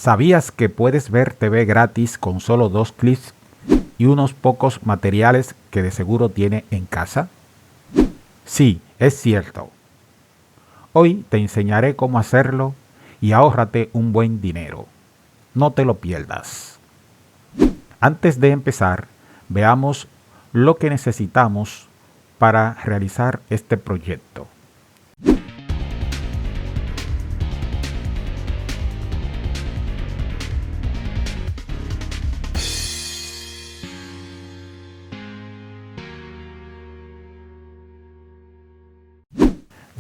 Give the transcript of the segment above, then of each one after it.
¿Sabías que puedes ver TV gratis con solo 2 clics y unos pocos materiales que de seguro tiene en casa? Sí, es cierto. Hoy te enseñaré cómo hacerlo y ahórrate un buen dinero. No te lo pierdas. Antes de empezar, veamos lo que necesitamos para realizar este proyecto.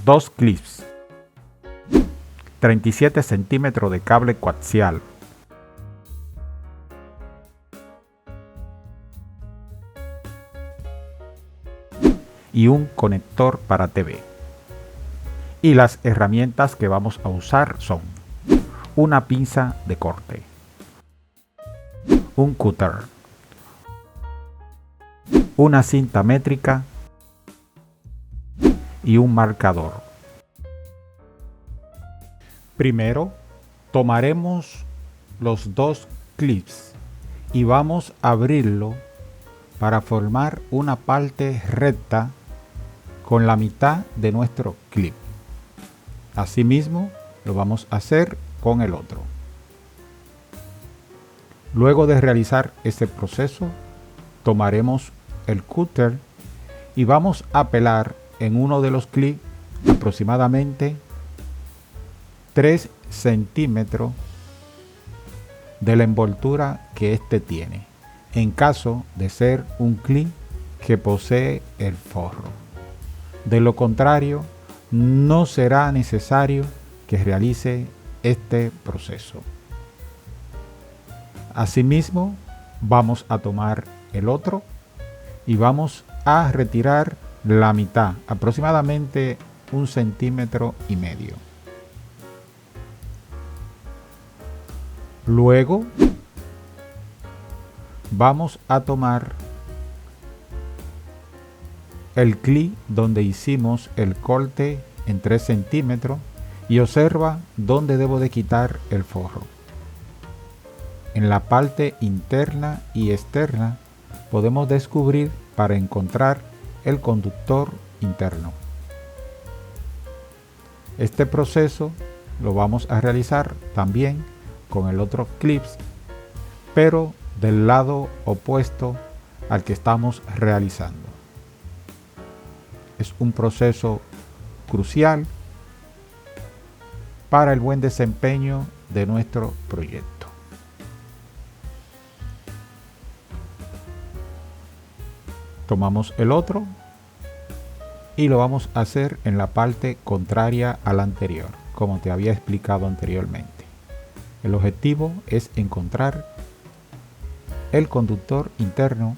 Dos clips, 37 centímetros de cable coaxial, y un conector para TV. Y las herramientas que vamos a usar son una pinza de corte, un cúter, una cinta métrica y un marcador. Primero, tomaremos los dos clips y vamos a abrirlo para formar una parte recta con la mitad de nuestro clip. Asimismo, lo vamos a hacer con el otro. Luego de realizar este proceso, tomaremos el cúter y vamos a pelar en uno de los clips aproximadamente 3 centímetros de la envoltura que este tiene, en caso de ser un clip que posee el forro. De lo contrario, no será necesario que realice este proceso. Asimismo, vamos a tomar el otro y vamos a retirar la mitad, aproximadamente 1,5 centímetros. Luego vamos a tomar el clip donde hicimos el corte en 3 centímetros y observa dónde debo de quitar el forro. En la parte interna y externa podemos descubrir para encontrar el conductor interno. Este proceso lo vamos a realizar también con el otro clip, pero del lado opuesto al que estamos realizando. Es un proceso crucial para el buen desempeño de nuestro proyecto. Tomamos el otro y lo vamos a hacer en la parte contraria a la anterior, como te había explicado anteriormente. El objetivo es encontrar el conductor interno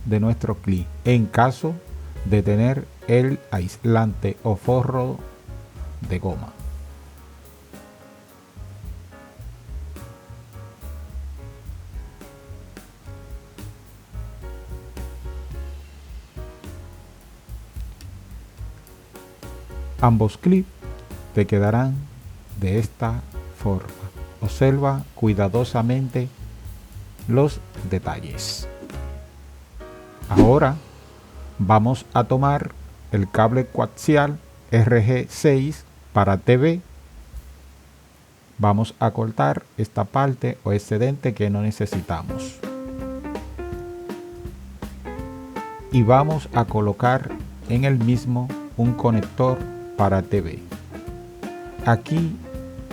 de nuestro clip en caso de tener el aislante o forro de goma. Ambos clips te quedarán de esta forma. Observa cuidadosamente los detalles. Ahora vamos a tomar el cable coaxial RG6 para TV. Vamos a cortar esta parte o excedente que no necesitamos. Y vamos a colocar en el mismo un conector para TV. Aquí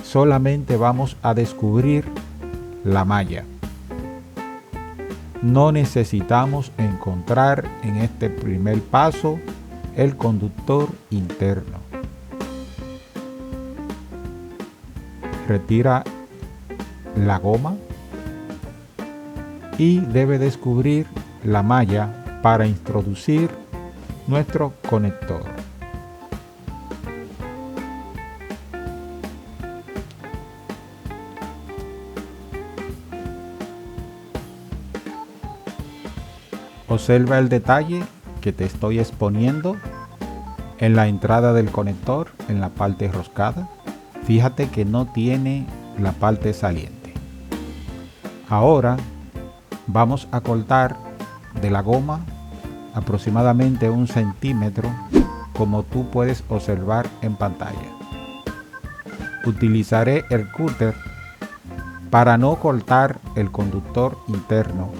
solamente vamos a descubrir la malla. No necesitamos encontrar en este primer paso el conductor interno. Retira la goma y debe descubrir la malla para introducir nuestro conector. Observa el detalle que te estoy exponiendo en la entrada del conector, en la parte roscada. Fíjate que no tiene la parte saliente. Ahora vamos a cortar de la goma aproximadamente 1 centímetro, como tú puedes observar en pantalla. Utilizaré el cúter para no cortar el conductor interno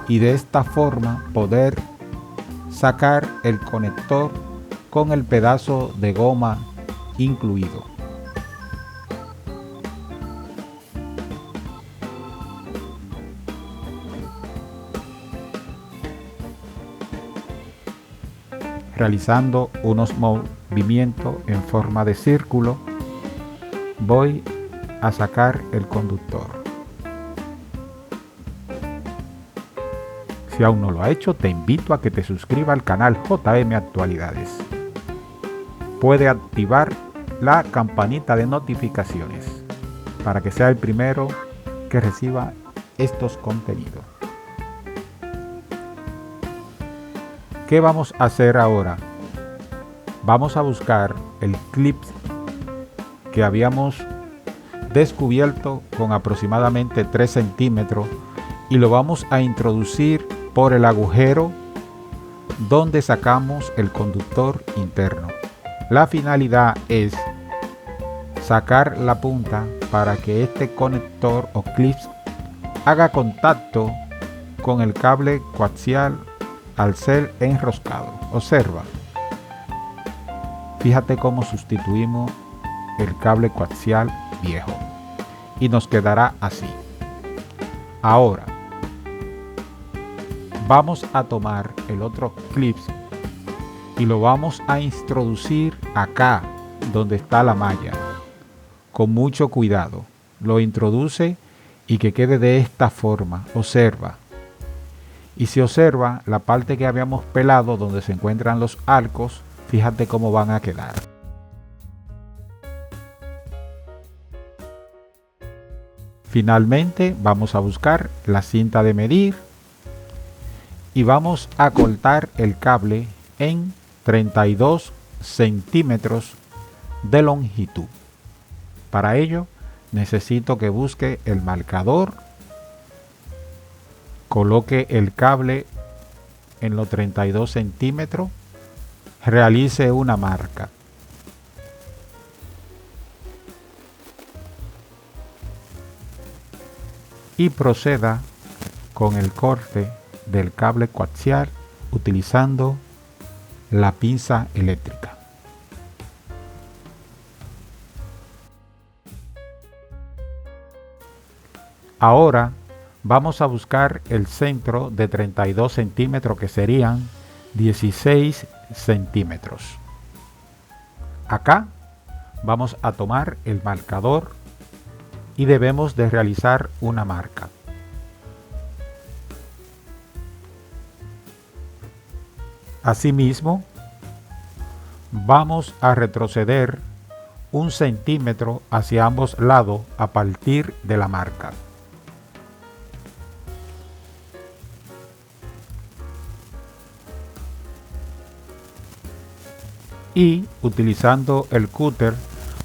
y de esta forma poder sacar el conector con el pedazo de goma incluido. Realizando unos movimientos en forma de círculo, voy a sacar el conductor. Si aún no lo ha hecho, te invito a que te suscribas al canal JM Actualidades. Puede activar la campanita de notificaciones para que sea el primero que reciba estos contenidos. ¿Qué vamos a hacer ahora? Vamos a buscar el clip que habíamos descubierto con aproximadamente 3 centímetros y lo vamos a introducir por el agujero donde sacamos el conductor interno. La finalidad es sacar la punta para que este conector o clip haga contacto con el cable coaxial al ser enroscado. Observa. Fíjate cómo sustituimos el cable coaxial viejo y nos quedará así. Ahora vamos a tomar el otro clip y lo vamos a introducir acá donde está la malla. Con mucho cuidado lo introduce y que quede de esta forma. Observa. Y si observa la parte que habíamos pelado donde se encuentran los arcos, fíjate cómo van a quedar. Finalmente vamos a buscar la cinta de medir y vamos a cortar el cable en 32 centímetros de longitud. Para ello necesito que busque el marcador, coloque el cable en los 32 centímetros, realice una marca. Y proceda con el corte del cable coaxial utilizando la pinza eléctrica. Ahora vamos a buscar el centro de 32 centímetros, que serían 16 centímetros. Acá vamos a tomar el marcador y debemos de realizar una marca. Asimismo, vamos a retroceder 1 centímetro hacia ambos lados a partir de la marca. Y utilizando el cúter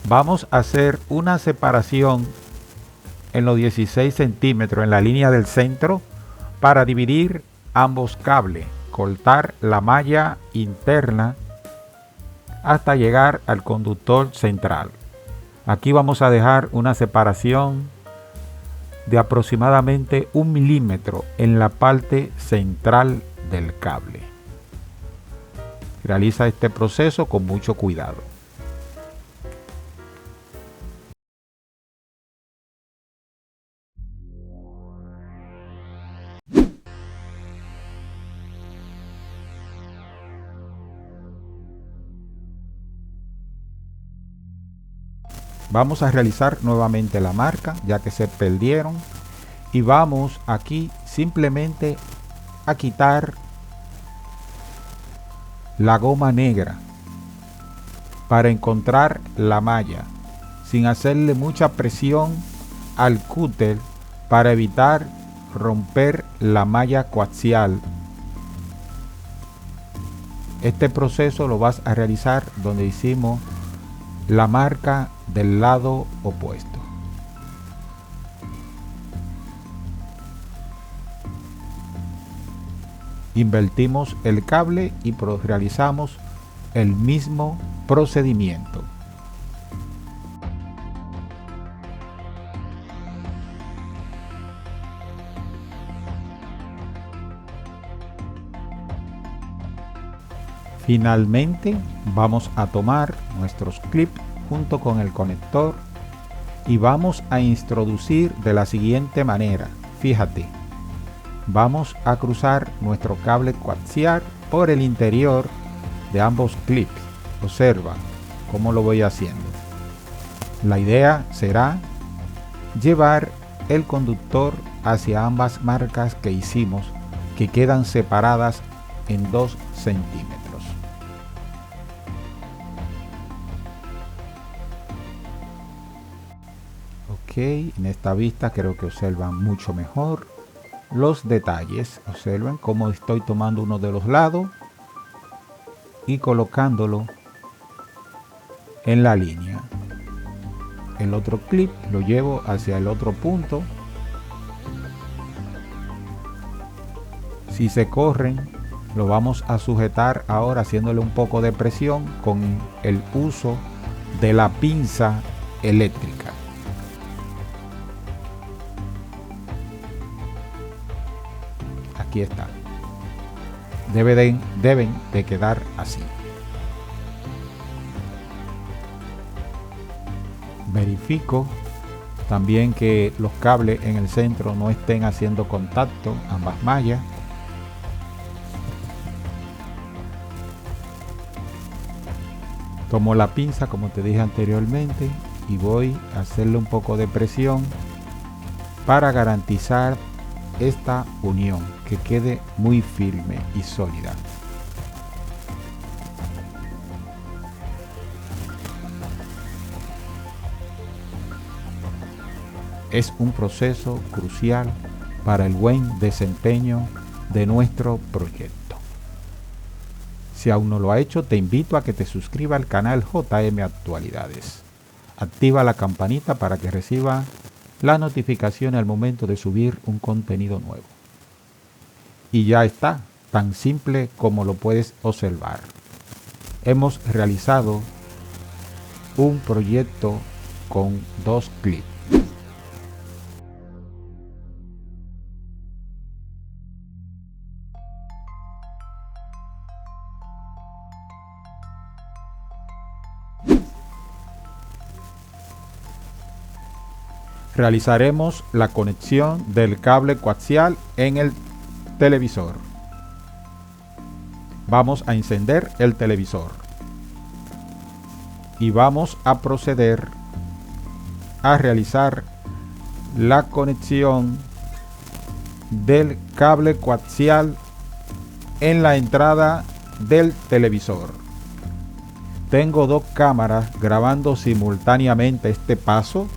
vamos a hacer una separación en los 16 centímetros en la línea del centro para dividir ambos cables, cortar la malla interna hasta llegar al conductor central. Aquí vamos a dejar una separación de aproximadamente 1 milímetro en la parte central del cable. Realiza este proceso con mucho cuidado. Vamos a realizar nuevamente la marca, ya que se perdieron, y vamos aquí simplemente a quitar la goma negra para encontrar la malla, sin hacerle mucha presión al cúter para evitar romper la malla coaxial. Este proceso lo vas a realizar donde hicimos la marca del lado opuesto. Invertimos el cable y realizamos el mismo procedimiento. Finalmente vamos a tomar nuestros clips junto con el conector y vamos a introducir de la siguiente manera. Fíjate, vamos a cruzar nuestro cable coaxial por el interior de ambos clips. Observa cómo lo voy haciendo. La idea será llevar el conductor hacia ambas marcas que hicimos, que quedan separadas en 2 centímetros. Ok, en esta vista creo que observan mucho mejor los detalles. Observen cómo estoy tomando uno de los lados y colocándolo en la línea. El otro clip lo llevo hacia el otro punto. Si se corren, lo vamos a sujetar ahora haciéndole un poco de presión con el uso de la pinza eléctrica. Aquí está. Deben de quedar así. Verifico también que los cables en el centro no estén haciendo contacto, ambas mallas. Tomo la pinza, como te dije anteriormente, y voy a hacerle un poco de presión para garantizar esta unión, que quede muy firme y sólida. Es un proceso crucial para el buen desempeño de nuestro proyecto. Si aún no lo ha hecho, te invito a que te suscribas al canal JM Actualidades. Activa la campanita para que reciba la notificación al momento de subir un contenido nuevo. Y ya está, tan simple como lo puedes observar. Hemos realizado un proyecto con 2 clips. Realizaremos la conexión del cable coaxial en el televisor. Vamos a encender el televisor y vamos a proceder a realizar la conexión del cable coaxial en la entrada del televisor. Tengo 2 cámaras grabando simultáneamente este paso.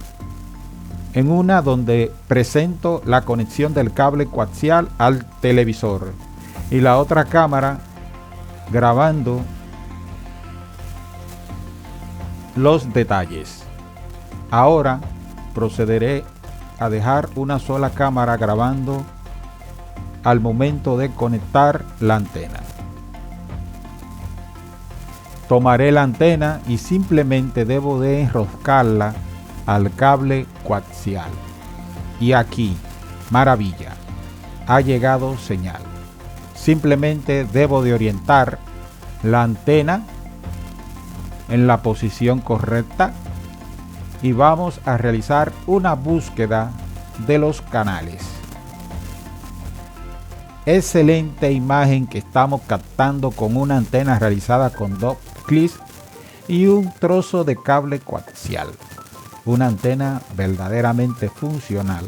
En una donde presento la conexión del cable coaxial al televisor y la otra cámara grabando los detalles. Ahora procederé a dejar una sola cámara grabando al momento de conectar la antena. Tomaré la antena y simplemente debo de enroscarla al cable coaxial. Y aquí, maravilla, ha llegado señal. Simplemente debo de orientar la antena en la posición correcta y vamos a realizar una búsqueda de los canales. Excelente imagen que estamos captando con una antena realizada con 2 clips y un trozo de cable coaxial. Una antena verdaderamente funcional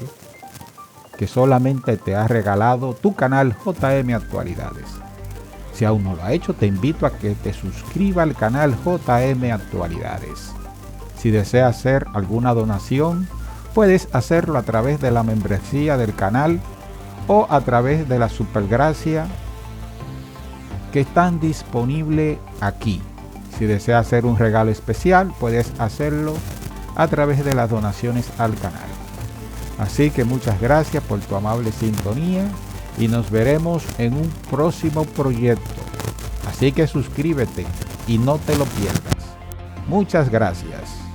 que solamente te ha regalado tu canal JM Actualidades. Si aún no lo ha hecho, te invito a que te suscribas al canal JM Actualidades. Si deseas hacer alguna donación, puedes hacerlo a través de la membresía del canal o a través de la supergracia que están disponibles aquí. Si deseas hacer un regalo especial, puedes hacerlo a través de las donaciones al canal. Así que muchas gracias por tu amable sintonía y nos veremos en un próximo proyecto. Así que suscríbete y no te lo pierdas. Muchas gracias.